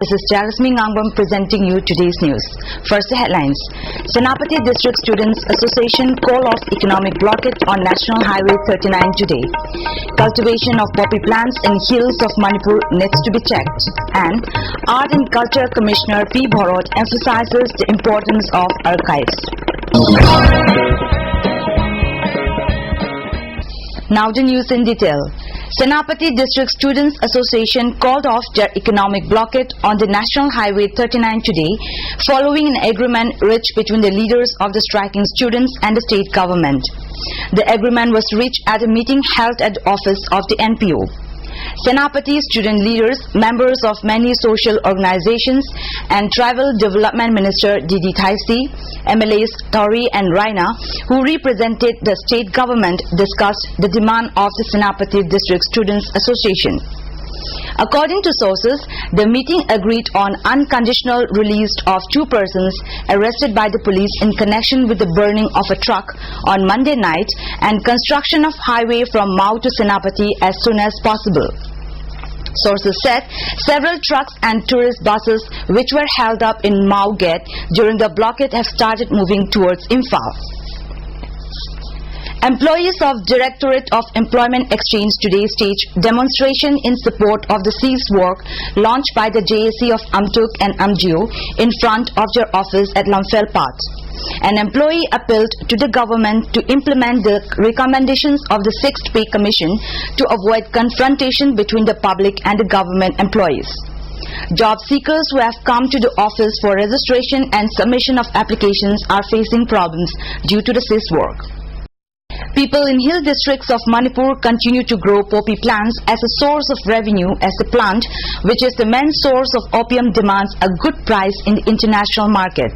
This is Jasmine Ngangbam presenting you today's news. First, the headlines. Senapati District Students Association call off economic blockade on National Highway 39 today. Cultivation of poppy plants in hills of Manipur needs to be checked. And Art and Culture Commissioner P. Bharot emphasizes the importance of archives. Now the news in detail. Senapati District Students Association called off their economic blockade on the National Highway 39 today following an agreement reached between the leaders of the striking students and the state government. The agreement was reached at a meeting held at the office of the NPO. Senapati student leaders, members of many social organizations and Tribal Development Minister Didi Thaisi, MLAs Tori and Raina, who represented the state government, discussed the demand of the Senapati District Students Association. According to sources, the meeting agreed on unconditional release of 2 persons arrested by the police in connection with the burning of a truck on Monday night and construction of highway from Mau to Senapati as soon as possible. Sources said several trucks and tourist buses which were held up in Mau Gate during the blockade have started moving towards Imphal. Employees of Directorate of Employment Exchange today staged demonstration in support of the cease work launched by the JAC of Amtuk and Amgio in front of their office at Lamphel Path. An employee appealed to the government to implement the recommendations of the 6th Pay Commission to avoid confrontation between the public and the government employees. Job seekers who have come to the office for registration and submission of applications are facing problems due to the cease work. People in hill districts of Manipur continue to grow poppy plants as a source of revenue, as the plant, which is the main source of opium, demands a good price in the international market.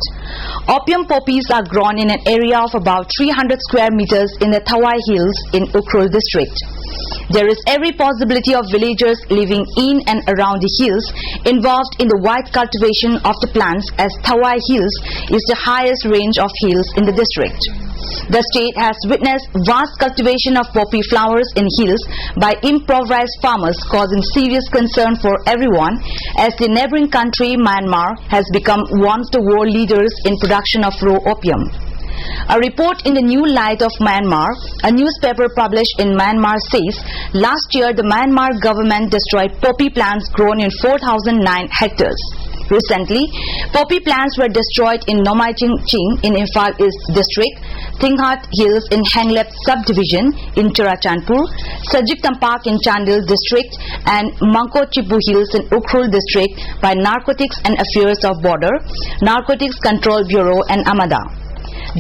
Opium poppies are grown in an area of about 300 square meters in the Thawai Hills in Ukhrul district. There is every possibility of villagers living in and around the hills involved in the wide cultivation of the plants, as Thawai Hills is the highest range of hills in the district. The state has witnessed vast cultivation of poppy flowers in hills by improvised farmers, causing serious concern for everyone, as the neighboring country Myanmar has become one of the world leaders in production of raw opium. A report in the New Light of Myanmar, a newspaper published in Myanmar, says last year the Myanmar government destroyed poppy plants grown in 4,009 hectares. Recently, poppy plants were destroyed in Nomaiting Ching in Imphal East District, Thinghat Hills in Hanglep Subdivision in Churachandpur, Sajik Tampak in Chandil District, and Mangko Chipu Hills in Ukhrul District by Narcotics and Affairs of Border, Narcotics Control Bureau and Amada.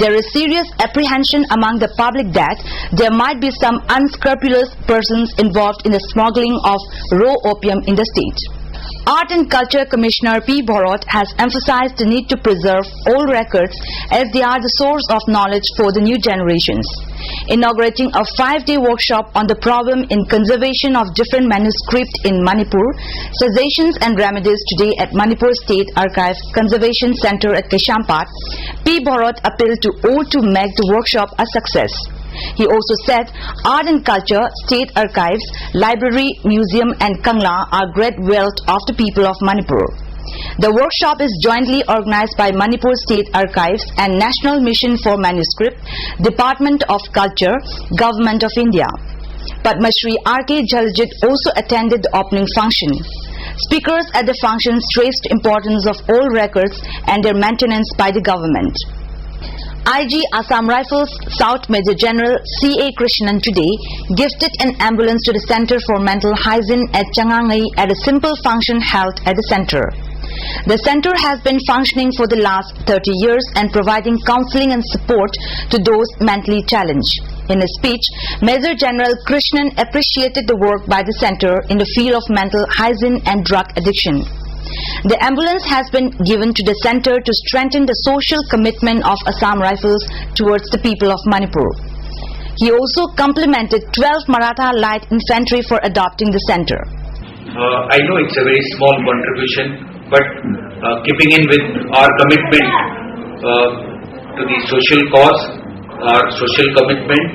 There is serious apprehension among the public that there might be some unscrupulous persons involved in the smuggling of raw opium in the state. Art and Culture Commissioner P. Bharot has emphasized the need to preserve old records as they are the source of knowledge for the new generations. Inaugurating a 5-day workshop on the problem in conservation of different manuscripts in Manipur, suggestions and remedies today at Manipur State Archive Conservation Center at Keshampat, P. Bharot appealed to all to make the workshop a success. He also said art and culture, state archives, library, museum and Kangla are great wealth of the people of Manipur. The workshop is jointly organized by Manipur State Archives and National Mission for Manuscript, Department of Culture, Government of India. Padma Shri R.K. Jaljit also attended the opening function. Speakers at the function stressed the importance of all records and their maintenance by the government. IG Assam Rifles South Major General C.A. Krishnan today gifted an ambulance to the Center for Mental Hygiene at Changangai at a simple function held at the center. The center has been functioning for the last 30 years and providing counseling and support to those mentally challenged. In a speech, Major General Krishnan appreciated the work by the center in the field of mental hygiene and drug addiction. The ambulance has been given to the center to strengthen the social commitment of Assam Rifles towards the people of Manipur. He also complimented 12 Maratha Light Infantry for adopting the center. I know it's a very small contribution, but keeping in with our commitment to the social cause, our social commitment,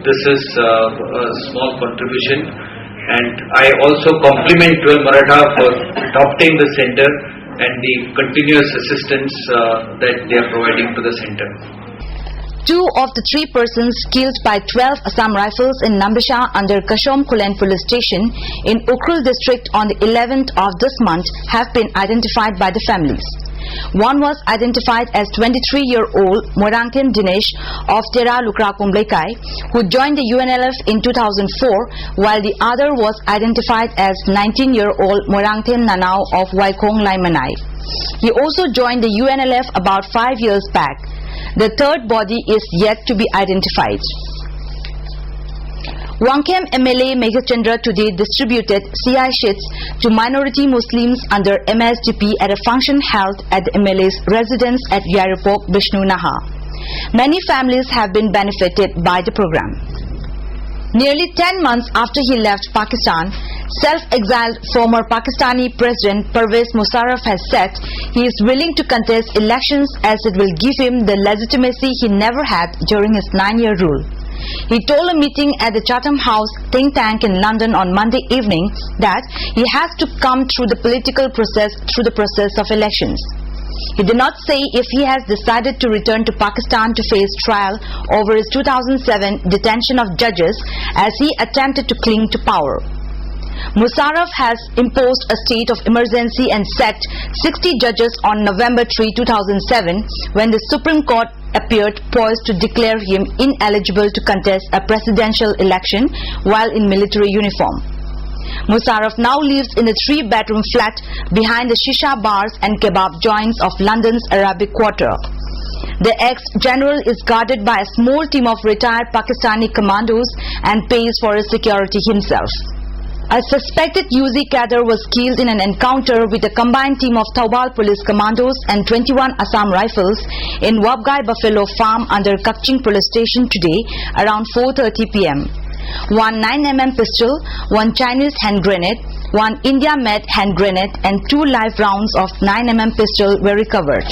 this is a small contribution and I also compliment 12 Maratha for adopting the center and the continuous assistance that they are providing to the center. 2 of the 3 persons killed by 12 Assam Rifles in Nambisha under Kashom Kulen police station in Ukhrul district on the 11th of this month have been identified by the families. One was identified as 23-year-old Moirangthen Dinesh of Tera Lukra Kumblaikai, who joined the UNLF in 2004, while the other was identified as 19-year-old Moirangthen Nanao of Waikong Laimanai. He also joined the UNLF about 5 years back. The third body is yet to be identified. Wangkhem MLA Meghachandra today distributed CI sheets to minority Muslims under MSDP at a function held at the MLA's residence at Yaripok, Vishnu Naha. Many families have been benefited by the program. Nearly 10 months after he left Pakistan, self-exiled former Pakistani President Pervez Musharraf has said he is willing to contest elections as it will give him the legitimacy he never had during his 9-year rule. He told a meeting at the Chatham House think tank in London on Monday evening that he has to come through the political process through the process of elections. He did not say if he has decided to return to Pakistan to face trial over his 2007 detention of judges as he attempted to cling to power. Musharraf has imposed a state of emergency and sacked 60 judges on November 3, 2007 when the Supreme Court appeared poised to declare him ineligible to contest a presidential election while in military uniform. Musharraf now lives in a 3-bedroom flat behind the shisha bars and kebab joints of London's Arabic Quarter. The ex-general is guarded by a small team of retired Pakistani commandos and pays for his security himself. A suspected UZ cadre was killed in an encounter with a combined team of Taubal police commandos and 21 Assam Rifles in Wabgai Buffalo Farm under Kakching police station today around 4:30 p.m. One 9mm pistol, one Chinese hand grenade, one India-made hand grenade and 2 live rounds of 9mm pistol were recovered.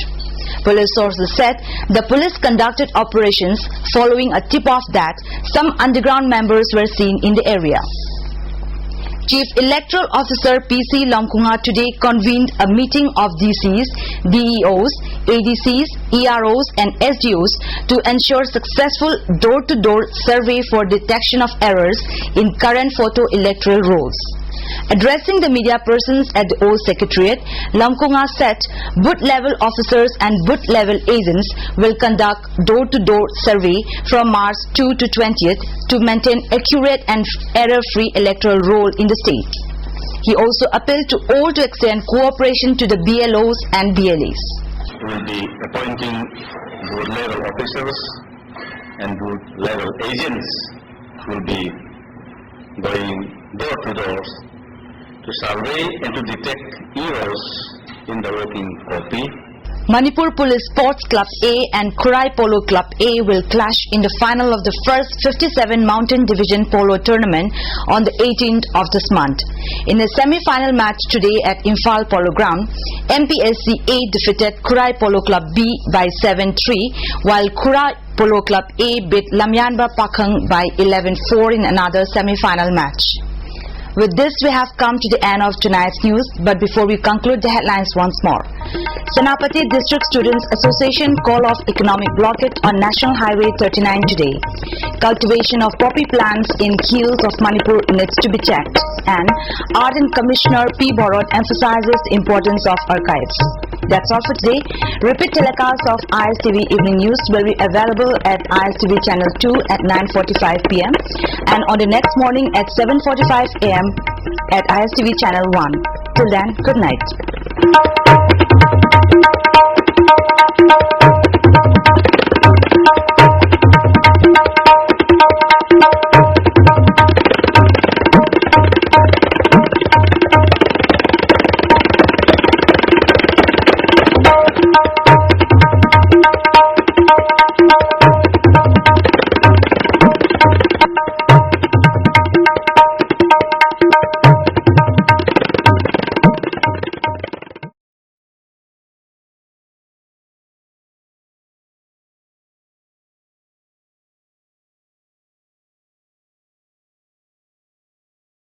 Police sources said the police conducted operations following a tip-off that some underground members were seen in the area. Chief Electoral Officer PC Lamkunga today convened a meeting of DCs, DEOs, ADCs, EROs and SDOs to ensure successful door-to-door survey for detection of errors in current photo electoral rolls. Addressing the media persons at the old secretariat, Lamkunga said booth-level officers and booth-level agents will conduct door-to-door survey from March 2 to 20th to maintain accurate and error-free electoral roll in the state. He also appealed to all to extend cooperation to the BLOs and BLAs. We will be appointing booth-level officers and booth-level agents will be going door-to-door to survey and to detect errors in the voting copy. Manipur Police Sports Club A and Kurai Polo Club A will clash in the final of the first 57 Mountain Division Polo Tournament on the 18th of this month. In a semi-final match today at Imphal Polo Ground, MPSC A defeated Kurai Polo Club B by 7-3, while Kurai Polo Club A beat Lamyanba Pakhang by 11-4 in another semi-final match. With this, we have come to the end of tonight's news, but before we conclude the headlines once more. Senapati District Students Association call off economic blockade on National Highway 39 today. Cultivation of poppy plants in hills of Manipur needs to be checked. And Art and Commissioner P. Borod emphasizes the importance of archives. That's all for today. Repeat telecast of ISTV Evening News will be available at ISTV Channel 2 at 9:45 p.m. and on the next morning at 7:45 a.m. at ISTV Channel 1. Till then, good night.